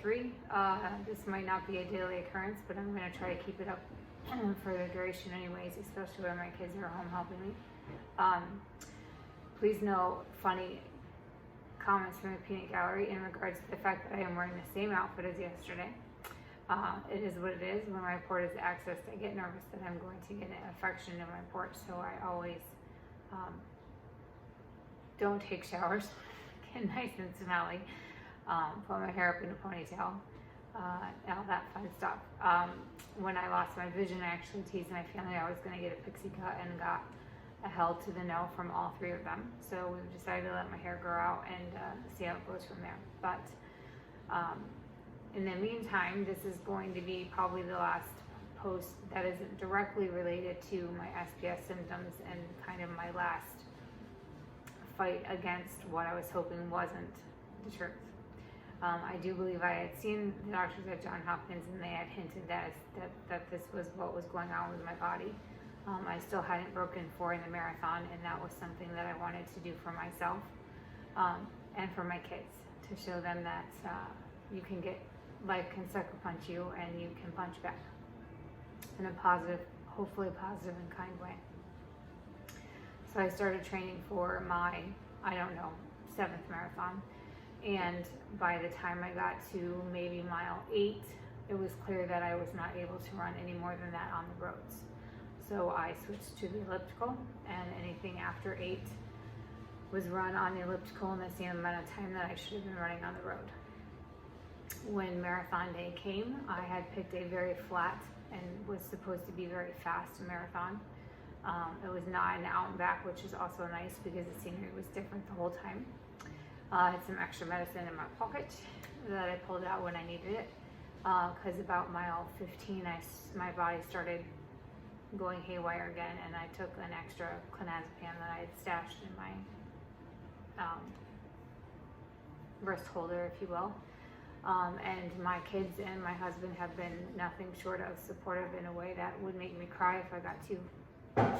3. This might not be a daily occurrence, but I'm going to try to keep it up for the duration anyways, especially when my kids are home helping me. Please note funny comments from the peanut gallery in regards to the fact that I am wearing the same outfit as yesterday. It is what it is. When my port is accessed, I get nervous that I'm going to get an infection in my port, so I always don't take showers, get nice and smelly, put my hair up in a ponytail, all that fun stuff. When I lost my vision, I actually teased my family I was going to get a pixie cut and got a hell to the no from all 3 of them. So we've decided to let my hair grow out and see how it goes from there. But in the meantime, this is going to be probably the last post that isn't directly related to my SPS symptoms and kind of my last fight against what I was hoping wasn't the truth. I do believe I had seen the doctors at Johns Hopkins and they had hinted that this was what was going on with my body. I still hadn't broken 4 in the marathon, and that was something that I wanted to do for myself and for my kids, to show them that you can get, life can sucker punch you and you can punch back in a positive, hopefully positive and kind way. So I started training for my, 7th marathon. And by the time I got to maybe mile 8, it was clear that I was not able to run any more than that on the roads. So I switched to the elliptical, and anything after 8 was run on the elliptical in the same amount of time that I should have been running on the road. When marathon day came, I had picked a very flat and was supposed to be very fast marathon. It was not an out and back, which is also nice because the scenery was different the whole time. I had some extra medicine in my pocket that I pulled out when I needed it, because about mile 15, my body started going haywire again, and I took an extra clonazepam that I had stashed in my wrist holder, if you will. And my kids and my husband have been nothing short of supportive in a way that would make me cry if I got too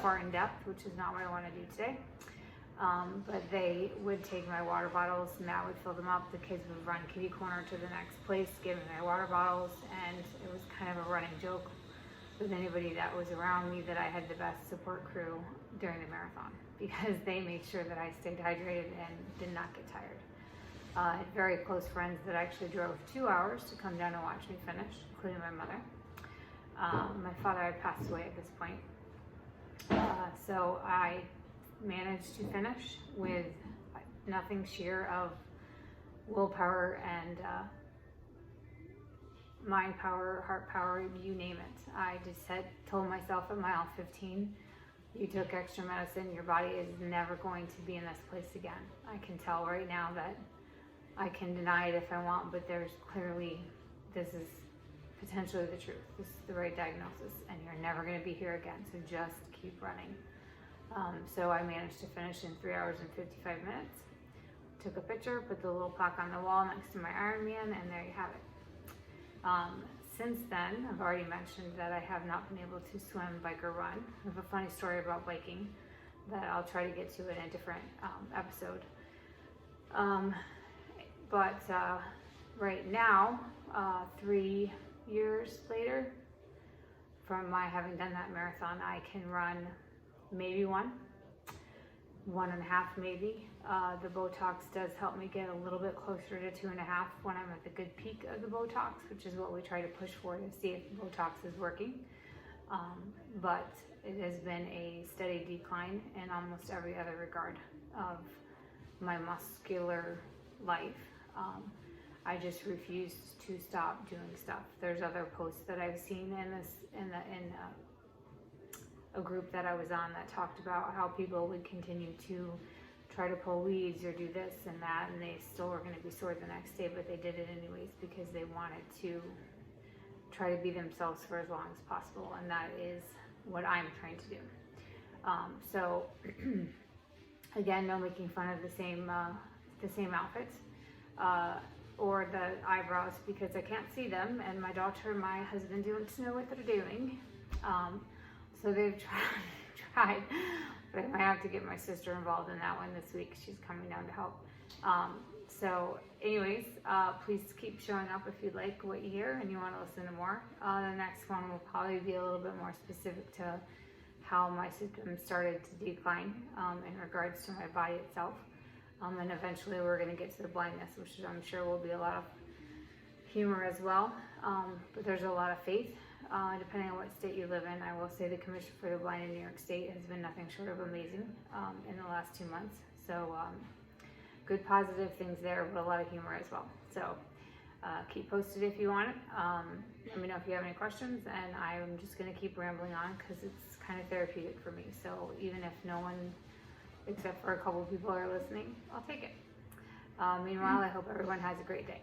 far in depth, which is not what I want to do today. But they would take my water bottles, Matt would fill them up, the kids would run kitty corner to the next place, give me my water bottles, and it was kind of a running joke with anybody that was around me that I had the best support crew during the marathon, because they made sure that I stayed hydrated and did not get tired. I had very close friends that actually drove 2 hours to come down and watch me finish, including my mother. My father had passed away at this point. So I managed to finish with nothing sheer of willpower and mind power, heart power, you name it. I just told myself at mile 15, you took extra medicine, your body is never going to be in this place again. I can tell right now that I can deny it if I want, but there's clearly, this is potentially the truth. This is the right diagnosis, and you're never going to be here again, so just keep running. So I managed to finish in 3 hours and 55 minutes. Took a picture, put the little plaque on the wall next to my Ironman, and there you have it. Since then, I've already mentioned that I have not been able to swim, bike, or run. I have a funny story about biking that I'll try to get to in a different episode. But right now, 3 years later, from my having done that marathon, I can run maybe 1.5 maybe. The Botox does help me get a little bit closer to 2.5 when I'm at the good peak of the Botox, which is what we try to push for to see if the Botox is working. But it has been a steady decline in almost every other regard of my muscular life. I just refuse to stop doing stuff. There's other posts that I've seen in a group that I was on that talked about how people would continue to try to pull weeds or do this and that, and they still were going to be sore the next day, but they did it anyways because they wanted to try to be themselves for as long as possible, and that is what I'm trying to do. So again, no making fun of the same outfits or the eyebrows, because I can't see them, and my daughter and my husband don't know what they're doing. So they've tried, but I might have to get my sister involved in that one this week. She's coming down to help. So anyways, please keep showing up if you like what you hear and you want to listen to more. The next one will probably be a little bit more specific to how my symptoms started to decline in regards to my body itself. And eventually we're going to get to the blindness, which I'm sure will be a lot of humor as well. But there's a lot of faith, depending on what state you live in. I will say the Commission for the Blind in New York State has been nothing short of amazing in the last 2 months. So good positive things there, but a lot of humor as well. So keep posted if you want it. Let me know if you have any questions, and I'm just going to keep rambling on because it's kind of therapeutic for me. So even if no one except for a couple people are listening, I'll take it. Meanwhile, I hope everyone has a great day.